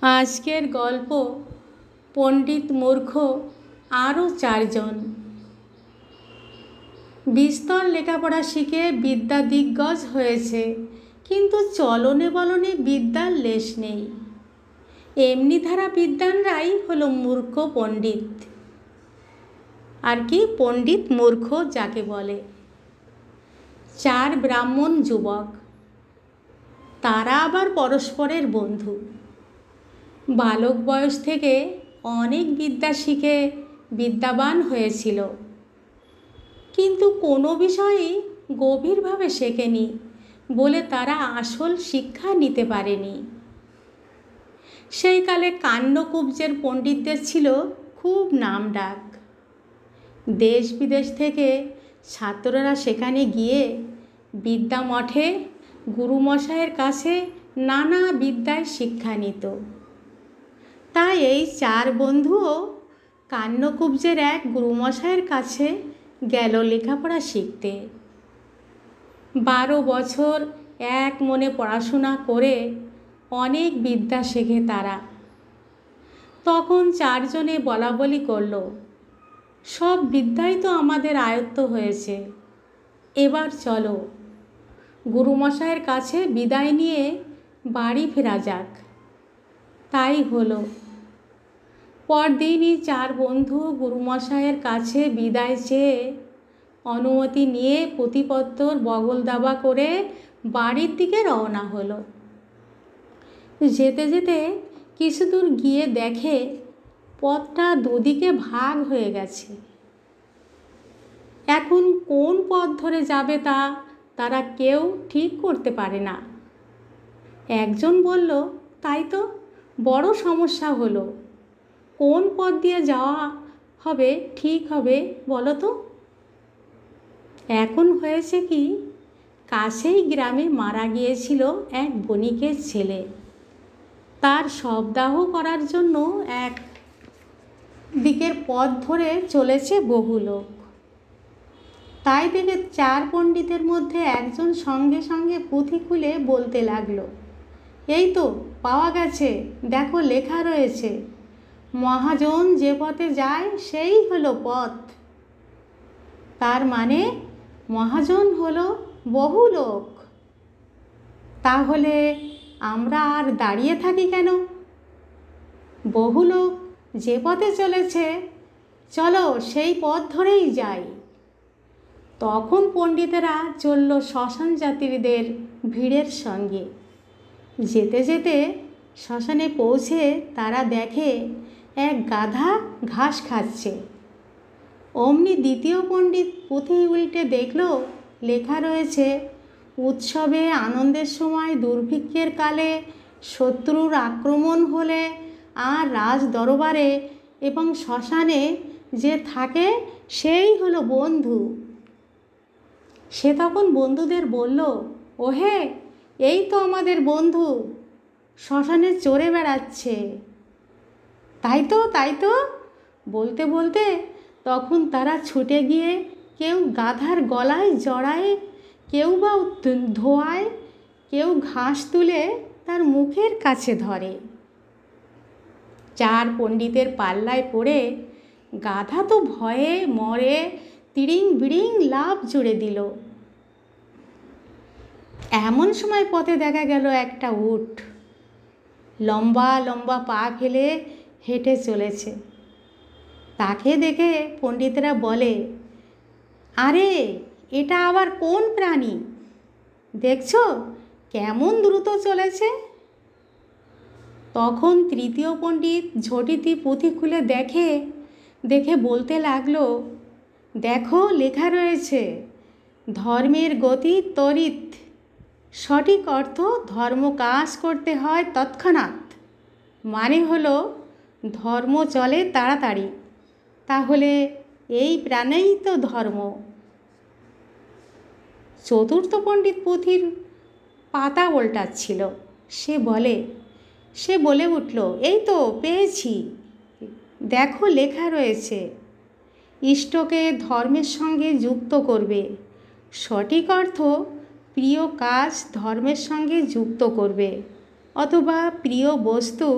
আজকের গল্প পণ্ডিত মূর্খ আরও চারজন। বিস্তর লেখাপড়া শিখে বিদ্যা দিগ্গজ হয়েছে, কিন্তু চলনে বলনে বিদ্যার লেশ নেই। এমনি ধারা বিদ্বানরাই হলো মূর্খ পণ্ডিত। আর কি পণ্ডিত মূর্খ যাকে বলে। চার ব্রাহ্মণ যুবক, তারা আবার পরস্পরের বন্ধু। বালক বয়স থেকে অনেক বিদ্যা শিখে বিদ্যাবান হয়েছিল, কিন্তু কোনো বিষয়েই গভীরভাবে শেখেনি বলে তারা আসল শিক্ষা নিতে পারেনি। সেই কালে কান্যকুব্জের পণ্ডিতদের ছিল খুব নামডাক। দেশ বিদেশ থেকে ছাত্ররা সেখানে গিয়ে বিদ্যামঠে গুরুমশায়ের কাছে নানা বিদ্যায় শিক্ষা নিত। তাই এই চার বন্ধুও কান্যকুব্জের এক গুরুমশায়ের কাছে গেল লেখাপড়া শিখতে। 12 বছর এক মনে পড়াশোনা করে অনেক বিদ্যা শেখে তারা। তখন চারজনে বলাবলি করল, সব বিদ্যাই তো আমাদের আয়ত্ত হয়েছে, এবার চলো গুরুমশায়ের কাছে বিদায় নিয়ে বাড়ি ফেরা যাক। তাই হলো। পরদিনই চার বন্ধু গুরুমশায়ের কাছে বিদায় চেয়ে অনুমতি নিয়ে প্রতিপত্তর বগল দাবা করে বাড়ির দিকে রওনা হলো। যেতে যেতে কিছু দূর গিয়ে দেখে পথটা দুদিকে ভাগ হয়ে গেছে। এখন কোন পথ ধরে যাবে তা তারা কেউ ঠিক করতে পারে না। একজন বলল, তাই তো বড় সমস্যা হলো, কোন পথ দিয়ে যাওয়া হবে ঠিক হবে বলো তো? এখন হয়েছে কি, কাছেই গ্রামে মারা গিয়েছিল এক বণিকের ছেলে। তার শবদাহ করার জন্য এক দিকের পথ ধরে চলেছে বহু লোক। তাই দেখে চার পণ্ডিতের মধ্যে একজন সঙ্গে সঙ্গে পুঁথি খুলে বলতে লাগলো, এই তো পাওয়া গেছে, দেখো লেখা রয়েছে, মহাজন যে পথে যায় সেই হলো পথ। তার মানে মহাজন হলো বহু লোক। তাহলে আমরা আর দাঁড়িয়ে থাকি কেন? বহু লোক যে পথে চলেছে, চলো সেই পথ ধরেই যাই। তখন পণ্ডিতেরা চলল শ্মশান যাত্রীদের ভিড়ের সঙ্গে। যেতে যেতে শ্মশানে পৌঁছে তারা দেখে এক গাধা ঘাস খাচ্ছে। অমনি দ্বিতীয় পণ্ডিত পুঁথি উল্টে দেখল লেখা রয়েছে, উৎসবে আনন্দের সময় দুর্ভিক্ষের কালে শত্রুর আক্রমণ হলে আর রাজ দরবারে এবং শ্মশানে যে থাকে সেই হলো বন্ধু। সে তখন বন্ধুদের বলল, ওহে এই তো আমাদের বন্ধু, শ্মশানে চড়ে বেড়াচ্ছে। তাই তো বলতে বলতে তখন তারা ছুটে গিয়ে কেউ গাধার গলায় জড়ায়, কেউ বা ধোয়ায়, কেউ ঘাস তুলে তার মুখের কাছে ধরে। চার পণ্ডিতের পাল্লায় পড়ে গাধা তো ভয়ে মরে তিড়িং বিড়িং লাফ জুড়ে দিল। এমন সময় পথে দেখা গেল একটা উট, লম্বা লম্বা পা ফেলে হেঁটে চলেছে। তাকে দেখে পণ্ডিতরা বলে, আরে এটা আবার কোন প্রাণী, দেখছো কেমন দ্রুত চলেছে? তখন তৃতীয় পণ্ডিত ঝটিতি পুঁথি খুলে দেখে বলতে লাগলো, দেখো লেখা রয়েছে, ধর্মের গতি তড়িৎ, সঠিক অর্থ ধর্ম কাজ করতে হয় তৎক্ষণাৎ, মানে হলো ধর্ম চলে তাড়াতাড়ি। তাহলে এই প্রাণেই তো ধর্ম। চতুর্থ পণ্ডিত পুঁথির পাতা ওল্টাচ্ছিল। সে বলে উঠল, এই তো পেয়েছি, দেখো লেখা রয়েছে, ইষ্টকে ধর্মের সঙ্গে যুক্ত করবে, সঠিক অর্থ প্রিয় কাজ ধর্মের সঙ্গে যুক্ত করবে, অথবা প্রিয় বস্তু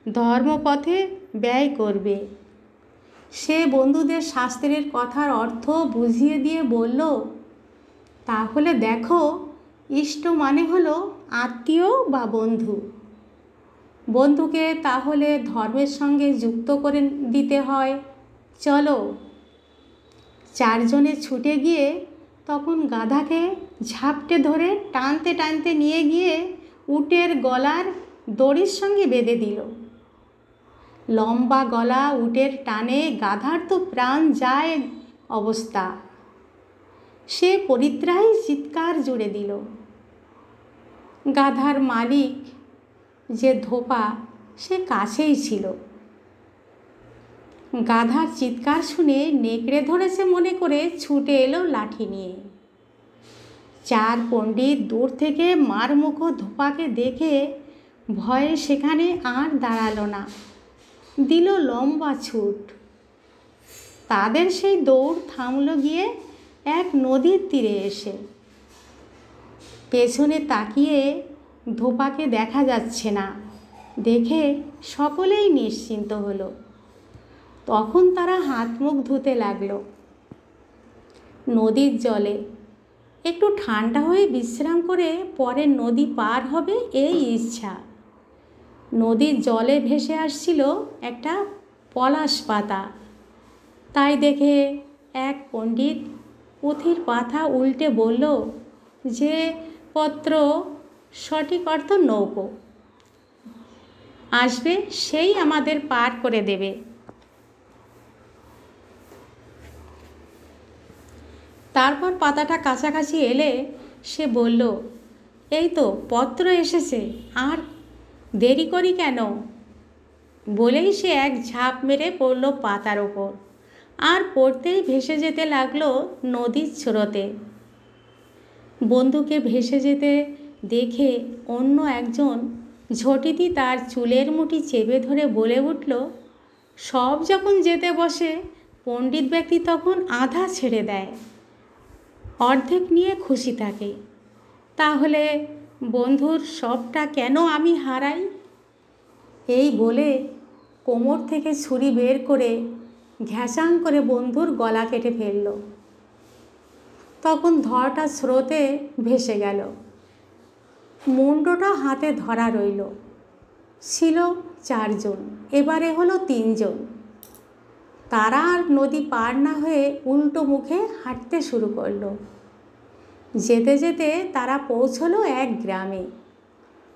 ধর্মপথে ব্যয় করবে। সে বন্ধুদের শাস্ত্রের কথার অর্থ বুঝিয়ে দিয়ে বলল, তাহলে দেখো, ইষ্ট মানে হলো আত্মীয় বা বন্ধু। বন্ধুকে তাহলে ধর্মের সঙ্গে যুক্ত করে দিতে হয়। চলো। চারজনে ছুটে গিয়ে তখন গাধাকে ঝাপটে ধরে টানতে টানতে নিয়ে গিয়ে উটের গলার দড়ির সঙ্গে বেঁধে দিল। লম্বা গলা উটের টানে গাধার তো প্রাণ যায় অবস্থা। সে পরিত্রাহী চিৎকার জুড়ে দিল। গাধার মালিক যে ধোপা, সে কাছেই ছিল। গাধার চিৎকার শুনে নেকড়ে ধরেছে মনে করে ছুটে এলো লাঠি নিয়ে। চার পণ্ডিত দূর থেকে মারমুখ ধোপাকে দেখে ভয়ে সেখানে আর দাঁড়ালো না, দিল লম্বা ছুট। তাদের সেই দৌড় থামল গিয়ে এক নদীর তীরে এসে। পেছনে তাকিয়ে ধোপাকে দেখা যাচ্ছে না দেখে সকলেই নিশ্চিন্ত হলো। তখন তারা হাত মুখ ধুতে লাগলো নদীর জলে। একটু ঠান্ডা হয়ে বিশ্রাম করে পরে নদী পার হবে এই ইচ্ছা। নদীর জলে ভেসে আসছিল একটা পলাশ পাতা। তাই দেখে এক পণ্ডিত পুঁথির পাতা উল্টে বলল, যে পত্র সঠিক অর্থ নৌকো আসবে, সেই আমাদের পার করে দেবে। তারপর পাতাটা কাছাকাছি এলে সে বলল, এই তো পত্র এসেছে, আর দেরি করি কেন? বলেই সে এক ঝাঁপ মেরে পড়ল পাতার ওপর, আর পড়তেই ভেসে যেতে লাগলো নদীর স্রোতে। বন্ধুকে ভেসে যেতে দেখে অন্য একজন ঝটিতি তার চুলের মুঠি চেপে ধরে বলে উঠল, সব যখন যেতে বসে, পণ্ডিত ব্যক্তি তখন আধা ছেড়ে দেয়, অর্ধেক নিয়ে খুশি থাকে। তাহলে বন্ধুর সবটা কেন আমি হারাই? এই বলে কোমর থেকে ছুরি বের করে ঘ্যাসাং করে বন্ধুর গলা কেটে ফেলল। তখন ধরটা স্রোতে ভেসে গেল। মুন্ডটা হাতে ধরা রইল। ছিল চারজন, এবারে হলো তিনজন। তারা আর নদী পার না হয়ে উল্টো মুখে হাঁটতে শুরু করলো। যেতে যেতে তারা পৌঁছলো এক গ্রামে।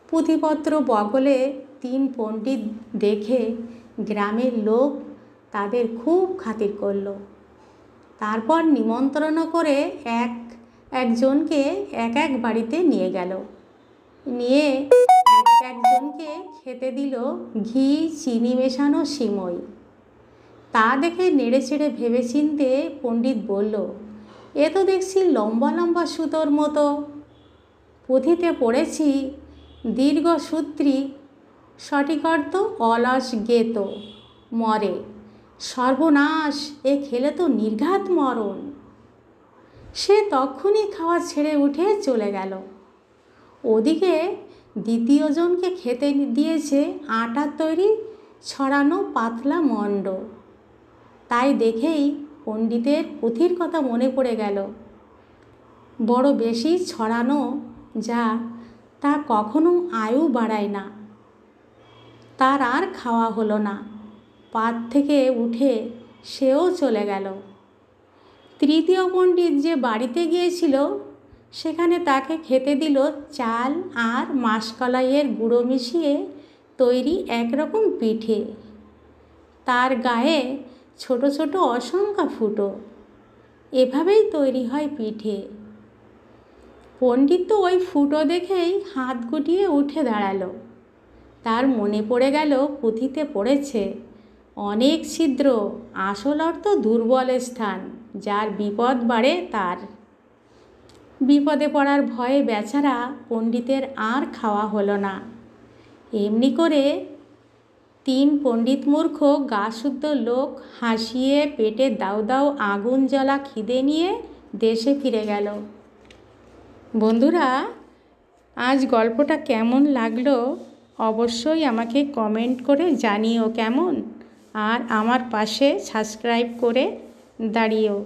পুঁথিপত্র বগলে তিন পণ্ডিত দেখে গ্রামের লোক তাদের খুব খাতির করলো। তারপর নিমন্ত্রণ করে একজনকে এক এক বাড়িতে নিয়ে গেল। নিয়ে একজনকে খেতে দিল ঘি চিনি মেশানো সিমই। তা দেখে নেড়েচেড়ে ভেবেচিন্তে পণ্ডিত বলল, এ তো দেখছি লম্বা লম্বা সুতোর মতো। পুঁথিতে পড়েছি দীর্ঘসূত্রী, সঠিক অর্থ অলস গেত মরে। সর্বনাশ, এ খেলে তো নির্ঘাত মরণ। সে তক্ষুনি খাওয়া ছেড়ে উঠে চলে গেল। ওদিকে দ্বিতীয়জনকে খেতে দিয়েছে আটার তৈরি ছড়ানো পাতলা মণ্ড। তাই দেখেই পণ্ডিতের পুঁথির কথা মনে পড়ে গেল। বড় বেশি ছড়ানো যা, তা কখনো আয়ু বাড়ায় না। তার আর খাওয়া হলো না। পাত থেকে উঠে সেও চলে গেল। তৃতীয় পণ্ডিত যে বাড়িতে গিয়েছিল, সেখানে তাকে খেতে দিল চাল আর মাসকলাইয়ের গুঁড়ো মিশিয়ে তৈরি একরকম পিঠে। তার গায়ে ছোট ছোট অসংখ্য ফুটো। এভাবেই তৈরি হয় পিঠে। পণ্ডিত তো ওই ফুটো দেখেই হাত গুটিয়ে উঠে দাঁড়ালো। তার মনে পড়ে গেল পুঁথিতে পড়েছে, অনেক ছিদ্র, আসল অর্থ দুর্বল স্থান, যার বিপদ বাড়ে তার। বিপদে পড়ার ভয়ে বেচারা পণ্ডিতের আর খাওয়া হলো না। এমনি করে তিন পণ্ডিত মূর্খ গাশুদ্ধ লোক হাসিয়ে পেটে দাউ দাউ আগুন জ্বলা খিদে নিয়ে দেশে ফিরে গেল। বন্ধুরা, আজ গল্পটা কেমন লাগলো অবশ্যই আমাকে কমেন্ট করে জানিও কেমন, আর আমার পাশে সাবস্ক্রাইব করে দাঁড়িও।